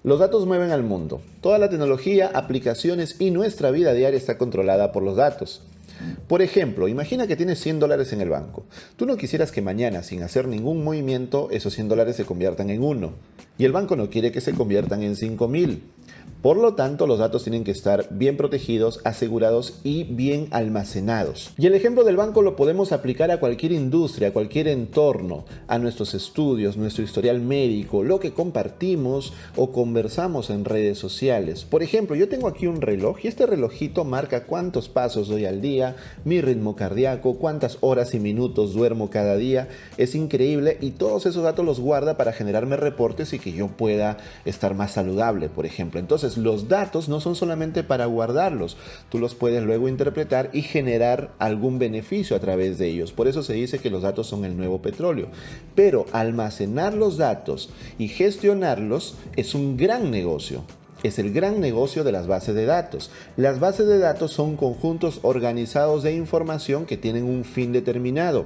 Los datos mueven al mundo. Toda la tecnología, aplicaciones y nuestra vida diaria está controlada por los datos. Por ejemplo, imagina que tienes $100 en el banco. Tú no quisieras que mañana, sin hacer ningún movimiento, esos $100 se conviertan en 1. Y el banco no quiere que se conviertan en 5.000. Por lo tanto, los datos tienen que estar bien protegidos, asegurados y bien almacenados. Y el ejemplo del banco lo podemos aplicar a cualquier industria, a cualquier entorno, a nuestros estudios, nuestro historial médico, lo que compartimos o conversamos en redes sociales. Por ejemplo, yo tengo aquí un reloj y este relojito marca cuántos pasos doy al día, mi ritmo cardíaco, cuántas horas y minutos duermo cada día. Es increíble y todos esos datos los guarda para generarme reportes y que yo pueda estar más saludable, por ejemplo. Entonces, los datos no son solamente para guardarlos, tú los puedes luego interpretar y generar algún beneficio a través de ellos. Por eso se dice que los datos son el nuevo petróleo. Pero almacenar los datos y gestionarlos es un gran negocio. Es el gran negocio de las bases de datos. Las bases de datos son conjuntos organizados de información que tienen un fin determinado.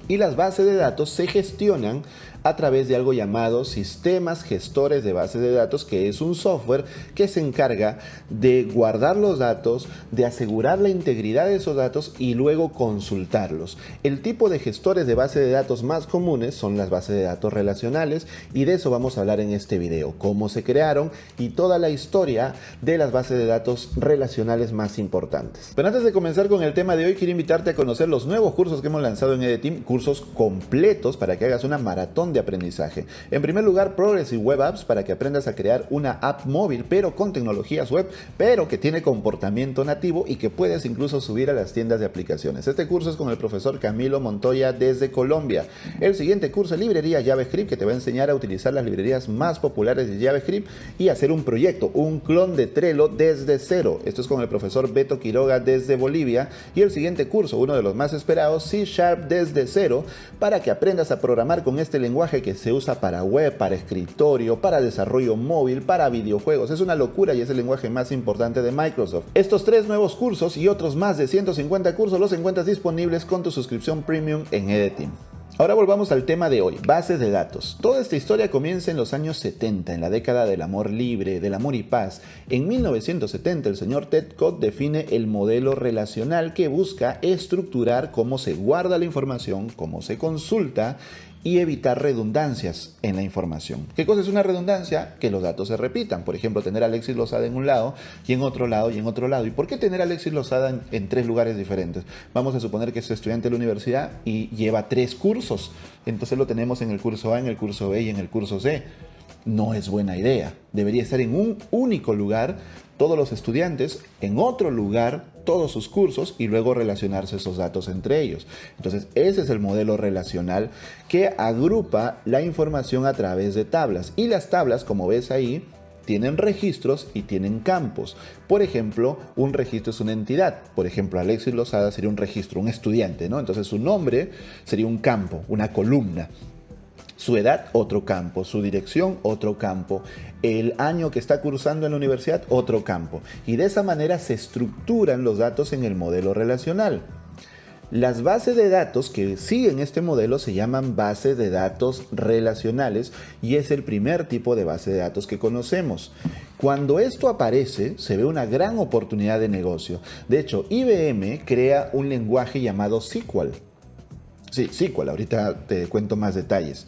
Y las bases de datos se gestionan a través de algo llamado sistemas gestores de bases de datos, que es un software que se encarga de guardar los datos, de asegurar la integridad de esos datos y luego consultarlos. El tipo de gestores de bases de datos más comunes son las bases de datos relacionales y de eso vamos a hablar en este video, cómo se crearon y toda la historia de las bases de datos relacionales más importantes. Pero antes de comenzar con el tema de hoy, quiero invitarte a conocer los nuevos cursos que hemos lanzado en EDTeam, cursos completos para que hagas una maratón de aprendizaje. En primer lugar, Progressive Web Apps, para que aprendas a crear una app móvil pero con tecnologías web, pero que tiene comportamiento nativo y que puedes incluso subir a las tiendas de aplicaciones. Este curso es con el profesor Camilo Montoya desde Colombia. El siguiente curso es Librería JavaScript, que te va a enseñar a utilizar las librerías más populares de JavaScript y hacer un proyecto, un clon de Trello desde cero. Esto es con el profesor Beto Quiroga desde Bolivia. Y el siguiente curso, uno de los más esperados, C# desde cero, para que aprendas a programar con este lenguaje que se usa para web, para escritorio, para desarrollo móvil, para videojuegos. Es una locura y es el lenguaje más importante de Microsoft. Estos 3 nuevos cursos y otros más de 150 cursos los encuentras disponibles con tu suscripción premium en EDTeam. Ahora volvamos al tema de hoy, bases de datos. Toda esta historia comienza en los años 70, en la década del amor libre, del amor y paz. En 1970, el señor Ted Koch define el modelo relacional que busca estructurar cómo se guarda la información, cómo se consulta y evitar redundancias en la información. ¿Qué cosa es una redundancia? Que los datos se repitan. Por ejemplo, tener a Alexis Lozada en un lado y en otro lado y en otro lado. ¿Y por qué tener a Alexis Lozada en 3 lugares diferentes? Vamos a suponer que es estudiante de la universidad y lleva 3 cursos. Entonces lo tenemos en el curso A, en el curso B y en el curso C. No es buena idea. Debería estar en un único lugar todos los estudiantes, en otro lugar todos sus cursos y luego relacionarse esos datos entre ellos. Entonces ese es el modelo relacional que agrupa la información a través de tablas. Y las tablas, como ves ahí, tienen registros y tienen campos. Por ejemplo, un registro es una entidad. Por ejemplo, Alexis Lozada sería un registro, un estudiante, ¿no? Entonces su nombre sería un campo, una columna. Su edad, otro campo. Su dirección, otro campo. El año que está cursando en la universidad, otro campo. Y de esa manera se estructuran los datos en el modelo relacional. Las bases de datos que siguen este modelo se llaman bases de datos relacionales y es el primer tipo de base de datos que conocemos. Cuando esto aparece, se ve una gran oportunidad de negocio. De hecho, IBM crea un lenguaje llamado SQL. Sí, SQL, ahorita te cuento más detalles.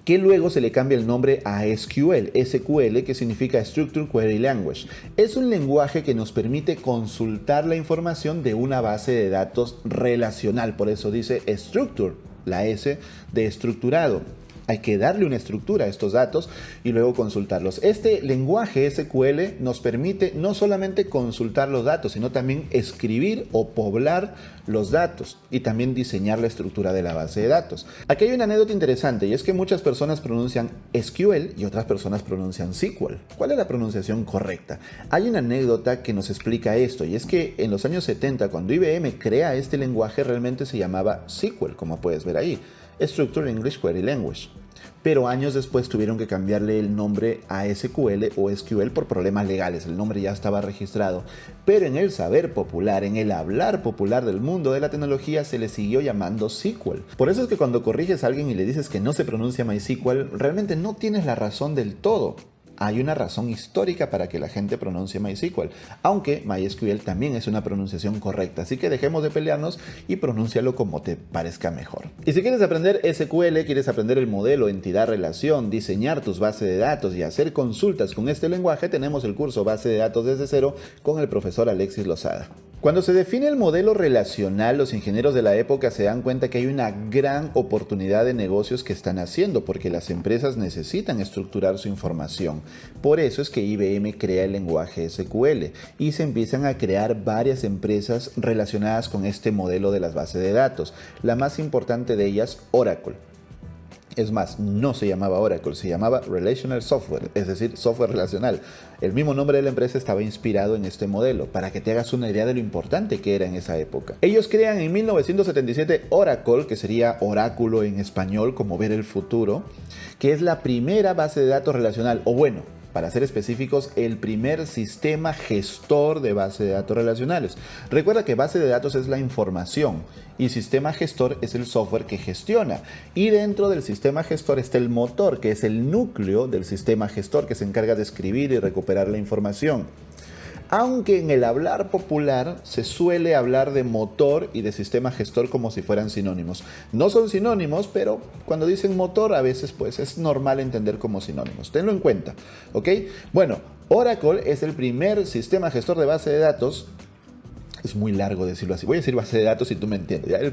Que luego se le cambia el nombre a SQL, que significa Structured Query Language. Es un lenguaje que nos permite consultar la información de una base de datos relacional, por eso dice Structured, la S de estructurado. Hay que darle una estructura a estos datos y luego consultarlos. Este lenguaje SQL nos permite no solamente consultar los datos, sino también escribir o poblar los datos y también diseñar la estructura de la base de datos. Aquí hay una anécdota interesante y es que muchas personas pronuncian SQL y otras personas pronuncian SQL. ¿Cuál es la pronunciación correcta? Hay una anécdota que nos explica esto y es que en los años 70, cuando IBM crea este lenguaje, realmente se llamaba SQL, como puedes ver ahí. Structured English Query Language. pero años después tuvieron que cambiarle el nombre a SQL o SQL por problemas legales. El nombre ya estaba registrado, pero en el saber popular, en el hablar popular del mundo de la tecnología, se le siguió llamando SQL. Por eso es que cuando corriges a alguien y le dices que no se pronuncia MySQL, realmente no tienes la razón del todo. Hay una razón histórica para que la gente pronuncie MySQL, aunque MySQL también es una pronunciación correcta, así que dejemos de pelearnos y pronúncialo como te parezca mejor. Y si quieres aprender SQL, quieres aprender el modelo, entidad, relación, diseñar tus bases de datos y hacer consultas con este lenguaje, tenemos el curso Base de Datos desde cero con el profesor Alexis Lozada. Cuando se define el modelo relacional, los ingenieros de la época se dan cuenta que hay una gran oportunidad de negocios que están haciendo, porque las empresas necesitan estructurar su información. Por eso es que IBM crea el lenguaje SQL y se empiezan a crear varias empresas relacionadas con este modelo de las bases de datos. La más importante de ellas, Oracle. Es más, no se llamaba Oracle, se llamaba Relational Software, es decir, software relacional. El mismo nombre de la empresa estaba inspirado en este modelo, para que te hagas una idea de lo importante que era en esa época. Ellos crean en 1977 Oracle, que sería oráculo en español, como ver el futuro, que es la primera base de datos relacional, o bueno, para ser específicos, el primer sistema gestor de base de datos relacionales. Recuerda que base de datos es la información y sistema gestor es el software que gestiona. Y dentro del sistema gestor está el motor, que es el núcleo del sistema gestor que se encarga de escribir y recuperar la información. Aunque en el hablar popular se suele hablar de motor y de sistema gestor como si fueran sinónimos. No son sinónimos, pero cuando dicen motor a veces pues es normal entender como sinónimos. Tenlo en cuenta, ¿ok? Bueno, Oracle es el primer sistema gestor de base de datos. Es muy largo decirlo así. Voy a decir base de datos si tú me entiendes. ¿Ya? El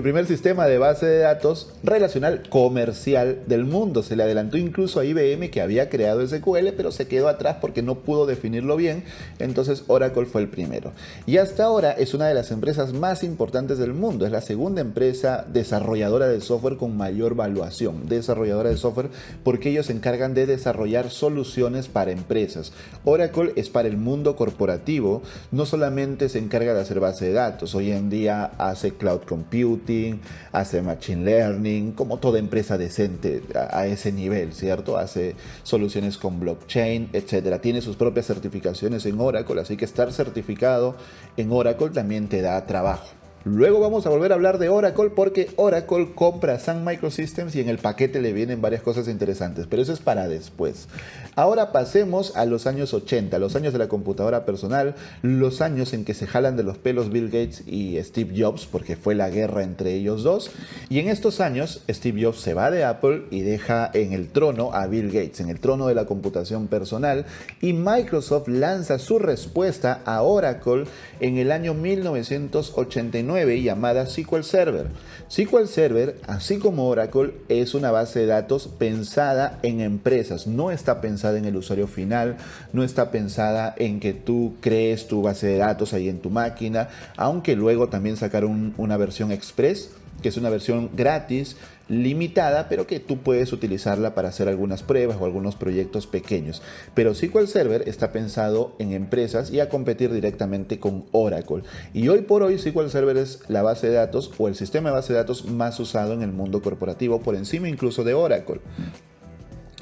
primer sistema de base de datos relacional comercial del mundo. Se le adelantó incluso a IBM, que había creado SQL, pero se quedó atrás porque no pudo definirlo bien. Entonces Oracle fue el primero. Y hasta ahora es una de las empresas más importantes del mundo. Es la segunda empresa desarrolladora de software con mayor valuación. Desarrolladora de software porque ellos se encargan de desarrollar soluciones para empresas. Oracle es para el mundo corporativo. No solamente se encarga de hacer base de datos. Hoy en día hace cloud computing, hace machine learning, como toda empresa decente a ese nivel, ¿cierto? Hace soluciones con blockchain, etcétera. Tiene sus propias certificaciones en Oracle, así que estar certificado en Oracle también te da trabajo. Luego vamos a volver a hablar de Oracle porque Oracle compra Sun Microsystems y en el paquete le vienen varias cosas interesantes, pero eso es para después. Ahora pasemos a los años 80, los años de la computadora personal, los años en que se jalan de los pelos Bill Gates y Steve Jobs porque fue la guerra entre ellos dos. Y en estos años Steve Jobs se va de Apple y deja en el trono a Bill Gates, en el trono de la computación personal, y Microsoft lanza su respuesta a Oracle en el año 1989. Llamada SQL Server. SQL Server, así como Oracle, es una base de datos pensada en empresas. No está pensada en el usuario final, no está pensada en que tú crees tu base de datos ahí en tu máquina, aunque luego también sacaron una versión Express, que es una versión gratis, limitada, pero que tú puedes utilizarla para hacer algunas pruebas o algunos proyectos pequeños. Pero SQL Server está pensado en empresas y a competir directamente con Oracle. Y hoy por hoy SQL Server es la base de datos o el sistema de base de datos más usado en el mundo corporativo, por encima incluso de Oracle.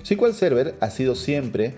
SQL Server ha sido siempre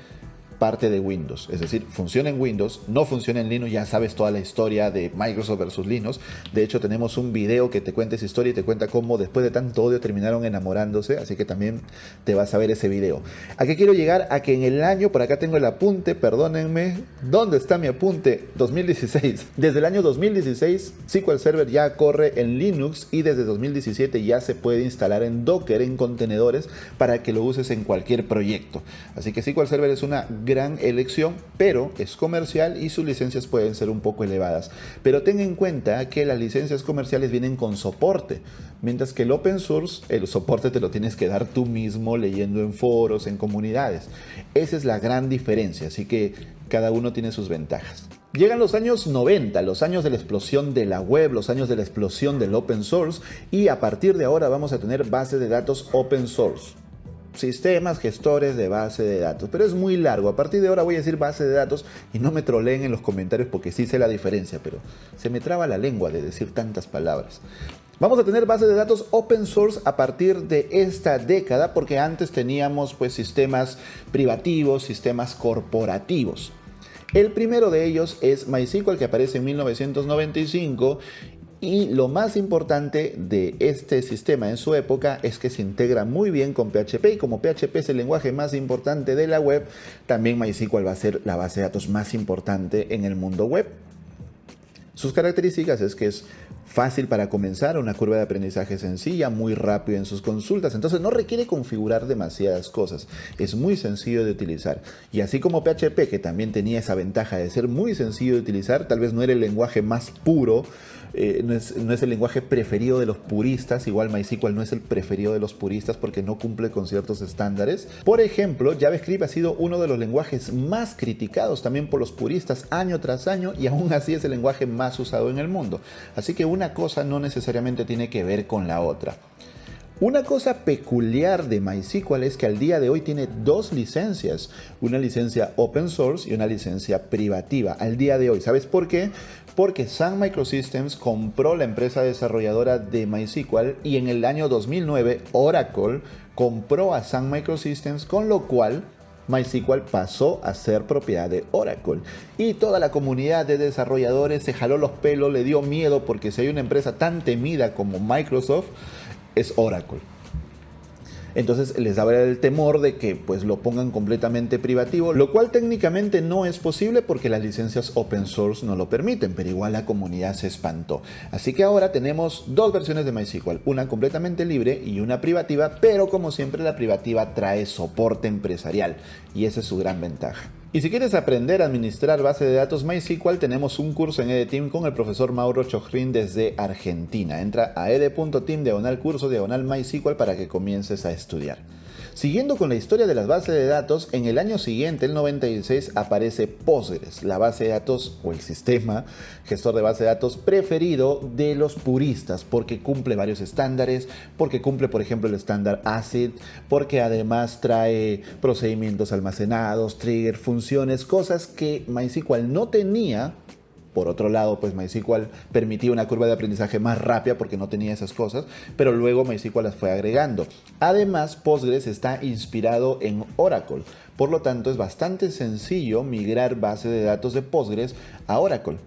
parte de Windows, es decir, funciona en Windows, no funciona en Linux. Ya sabes toda la historia de Microsoft versus Linux. De hecho, tenemos un video que te cuenta esa historia y te cuenta cómo después de tanto odio terminaron enamorándose, así que también te vas a ver ese video. ¿A qué quiero llegar? A que en el año, por acá tengo el apunte, perdónenme, ¿dónde está mi apunte? 2016. Desde el año 2016, SQL Server ya corre en Linux y desde 2017 ya se puede instalar en Docker, en contenedores, para que lo uses en cualquier proyecto. Así que SQL Server es una gran elección, pero es comercial y sus licencias pueden ser un poco elevadas. Pero ten en cuenta que las licencias comerciales vienen con soporte, mientras que el open source, el soporte te lo tienes que dar tú mismo leyendo en foros, en comunidades. Esa es la gran diferencia, así que cada uno tiene sus ventajas. Llegan los años 90, los años de la explosión de la web, los años de la explosión del open source, y a partir de ahora vamos a tener bases de datos open source. Sistemas gestores de base de datos, pero es muy largo. A partir de ahora voy a decir base de datos y no me troleen en los comentarios porque sí sé la diferencia, pero se me traba la lengua de decir tantas palabras. Vamos a tener bases de datos open source a partir de esta década, porque antes teníamos pues sistemas privativos, sistemas corporativos. El primero de ellos es MySQL, que aparece en 1995, y lo más importante de este sistema en su época es que se integra muy bien con PHP, y como PHP es el lenguaje más importante de la web, también MySQL va a ser la base de datos más importante en el mundo web. Sus características es que es fácil para comenzar, una curva de aprendizaje sencilla, muy rápido en sus consultas, entonces no requiere configurar demasiadas cosas, es muy sencillo de utilizar. Y así como PHP, que también tenía esa ventaja de ser muy sencillo de utilizar, tal vez no era el lenguaje más puro, no es el lenguaje preferido de los puristas, igual MySQL no es el preferido de los puristas porque no cumple con ciertos estándares. Por ejemplo, JavaScript ha sido uno de los lenguajes más criticados también por los puristas año tras año, y aún así es el lenguaje más usado en el mundo. Así que una cosa no necesariamente tiene que ver con la otra. Una cosa peculiar de MySQL es que al día de hoy tiene dos licencias, una licencia open source y una licencia privativa, al día de hoy. ¿Sabes por qué? Porque Sun Microsystems compró la empresa desarrolladora de MySQL, y en el año 2009 Oracle compró a Sun Microsystems, con lo cual MySQL pasó a ser propiedad de Oracle. Y toda la comunidad de desarrolladores se jaló los pelos, le dio miedo, porque si hay una empresa tan temida como Microsoft, es Oracle. Entonces les daba el temor de que pues lo pongan completamente privativo, lo cual técnicamente no es posible porque las licencias open source no lo permiten, pero igual la comunidad se espantó. Así que ahora tenemos dos versiones de MySQL, una completamente libre y una privativa, pero como siempre la privativa trae soporte empresarial y esa es su gran ventaja. Y si quieres aprender a administrar base de datos MySQL, tenemos un curso en EDTeam con el profesor Mauro Chojrin desde Argentina. Entra a ed.team/curso/MySQL para que comiences a estudiar. Siguiendo con la historia de las bases de datos, en el año siguiente, el 96, aparece Postgres, la base de datos o el sistema gestor de base de datos preferido de los puristas, porque cumple varios estándares, porque cumple, por ejemplo, el estándar ACID, porque además trae procedimientos almacenados, trigger, funciones, cosas que MySQL no tenía. Por otro lado, pues MySQL permitía una curva de aprendizaje más rápida porque no tenía esas cosas, pero luego MySQL las fue agregando. Además, Postgres está inspirado en Oracle, por lo tanto es bastante sencillo migrar base de datos de Postgres a Oracle.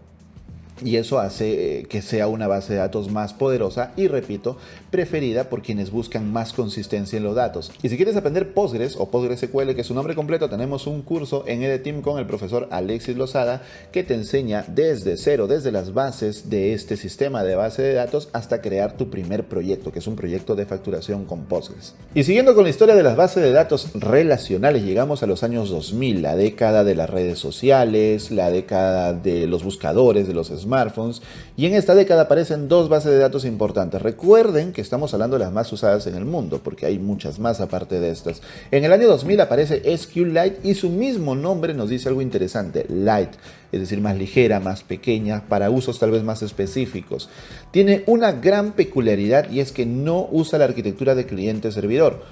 Y eso hace que sea una base de datos más poderosa y, repito, preferida por quienes buscan más consistencia en los datos. Y si quieres aprender Postgres o PostgreSQL, que es su nombre completo, tenemos un curso en EDTeam con el profesor Alexis Lozada que te enseña desde cero, desde las bases de este sistema de base de datos hasta crear tu primer proyecto, que es un proyecto de facturación con Postgres. Y siguiendo con la historia de las bases de datos relacionales, llegamos a los años 2000, la década de las redes sociales, la década de los buscadores, de los smartphones, y en esta década aparecen dos bases de datos importantes. Recuerden que estamos hablando de las más usadas en el mundo, porque hay muchas más aparte de estas. En el año 2000 aparece SQLite y su mismo nombre nos dice algo interesante, light, es decir, más ligera, más pequeña, para usos tal vez más específicos. Tiene una gran peculiaridad y es que no usa la arquitectura de cliente-servidor.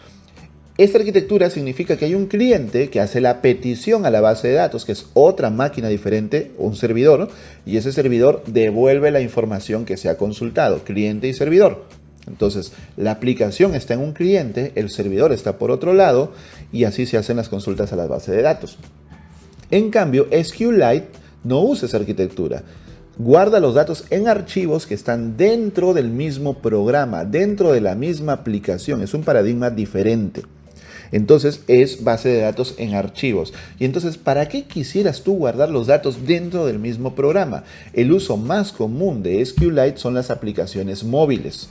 Esta arquitectura significa que hay un cliente que hace la petición a la base de datos, que es otra máquina diferente, un servidor, y ese servidor devuelve la información que se ha consultado, cliente y servidor. Entonces, la aplicación está en un cliente, el servidor está por otro lado, y así se hacen las consultas a la base de datos. En cambio, SQLite no usa esa arquitectura. Guarda los datos en archivos que están dentro del mismo programa, dentro de la misma aplicación. Es un paradigma diferente. Entonces es base de datos en archivos. Y entonces, ¿para qué quisieras tú guardar los datos dentro del mismo programa? El uso más común de SQLite son las aplicaciones móviles.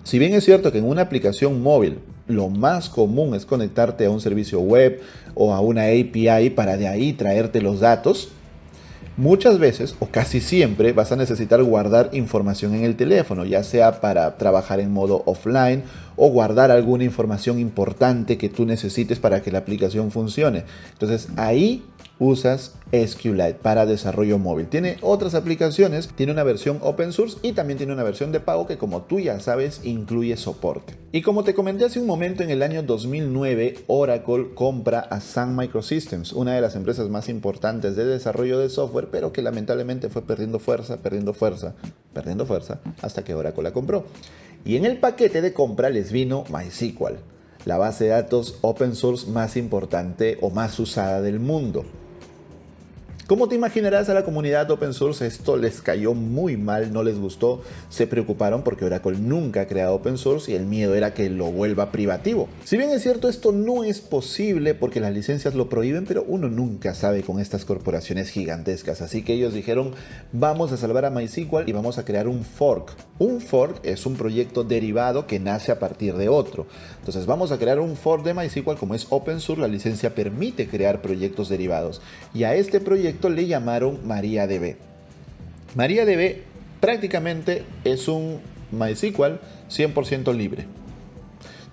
Si bien es cierto que en una aplicación móvil lo más común es conectarte a un servicio web o a una API para de ahí traerte los datos, muchas veces o casi siempre vas a necesitar guardar información en el teléfono, ya sea para trabajar en modo offline o guardar alguna información importante que tú necesites para que la aplicación funcione. Entonces ahí usas SQLite para desarrollo móvil. Tiene otras aplicaciones, tiene una versión open source y también tiene una versión de pago que, como tú ya sabes, incluye soporte. Y como te comenté hace un momento, en el año 2009 Oracle compra a Sun Microsystems, una de las empresas más importantes de desarrollo de software, pero que lamentablemente fue perdiendo fuerza hasta que Oracle la compró. Y en el paquete de compra les vino MySQL, la base de datos open source más importante o más usada del mundo. Como te imaginarás, a la comunidad open source esto les cayó muy mal, no les gustó, se preocuparon porque Oracle nunca ha creado open source y el miedo era que lo vuelva privativo. Si bien es cierto, esto no es posible porque las licencias lo prohíben, pero uno nunca sabe con estas corporaciones gigantescas, así que ellos dijeron, vamos a salvar a MySQL y vamos a crear un fork. Un fork es un proyecto derivado que nace a partir de otro. Entonces vamos a crear un fork de MySQL, como es open source, la licencia permite crear proyectos derivados y a este proyecto le llamaron MariaDB. MariaDB prácticamente es un MySQL 100% libre.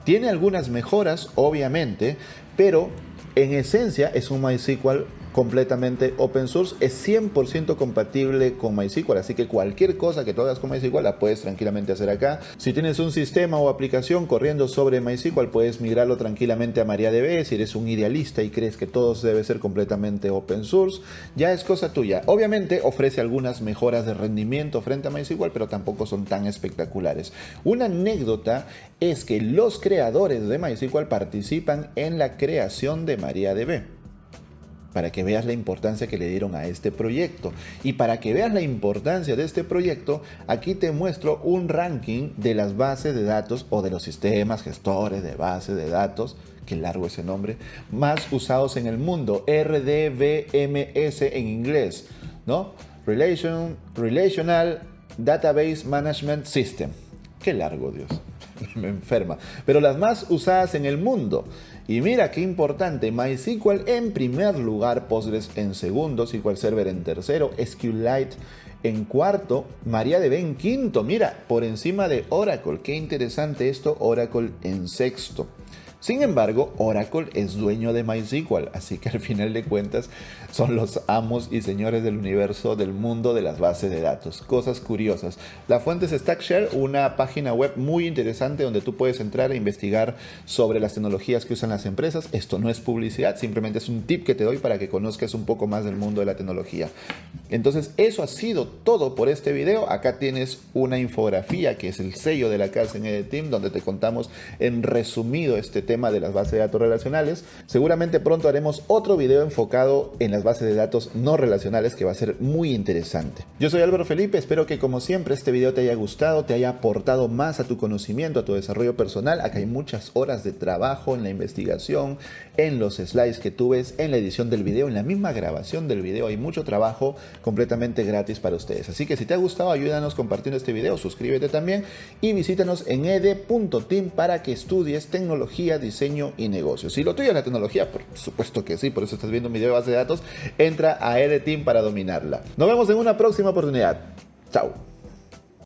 Tiene algunas mejoras, obviamente, pero en esencia es un MySQL completamente open source, es 100% compatible con MySQL, así que cualquier cosa que tú hagas con MySQL la puedes tranquilamente hacer acá. Si tienes un sistema o aplicación corriendo sobre MySQL, puedes migrarlo tranquilamente a MariaDB. Si eres un idealista y crees que todo debe ser completamente open source, ya es cosa tuya. Obviamente ofrece algunas mejoras de rendimiento frente a MySQL, pero tampoco son tan espectaculares. Una anécdota es que los creadores de MySQL participan en la creación de MariaDB, para que veas la importancia que le dieron a este proyecto. Y para que veas la importancia de este proyecto, aquí te muestro un ranking de las bases de datos o de los sistemas gestores de bases de datos, qué largo ese nombre, más usados en el mundo, RDBMS en inglés, ¿no? Relational Database Management System. Qué largo, Dios. Me enferma. Pero las más usadas en el mundo. Y mira qué importante, MySQL en primer lugar, Postgres en segundo, SQL Server en tercero, SQLite en cuarto, MariaDB en quinto. Mira, por encima de Oracle. Qué interesante esto, Oracle en sexto. Sin embargo, Oracle es dueño de MySQL, así que al final de cuentas son los amos y señores del universo, del mundo de las bases de datos. Cosas curiosas. La fuente es Stackshare, una página web muy interesante donde tú puedes entrar e investigar sobre las tecnologías que usan las empresas. Esto no es publicidad, simplemente es un tip que te doy para que conozcas un poco más del mundo de la tecnología. Entonces, eso ha sido todo por este video. Acá tienes una infografía que es el sello de la casa en EDTeam, donde te contamos en resumido este tema de las bases de datos relacionales. Seguramente pronto haremos otro video enfocado en las bases de datos no relacionales que va a ser muy interesante. Yo soy Álvaro Felipe, espero que como siempre este video te haya gustado, te haya aportado más a tu conocimiento, a tu desarrollo personal. Acá hay muchas horas de trabajo en la investigación, en los slides que tú ves, en la edición del video, en la misma grabación del video. Hay mucho trabajo completamente gratis para ustedes. Así que si te ha gustado, ayúdanos compartiendo este video, suscríbete también y visítanos en ed.team para que estudies tecnología, diseño y negocios. Si lo tuyo es la tecnología, por supuesto que sí, por eso estás viendo un video de base de datos, entra a EDTeam para dominarla. Nos vemos en una próxima oportunidad. Chao.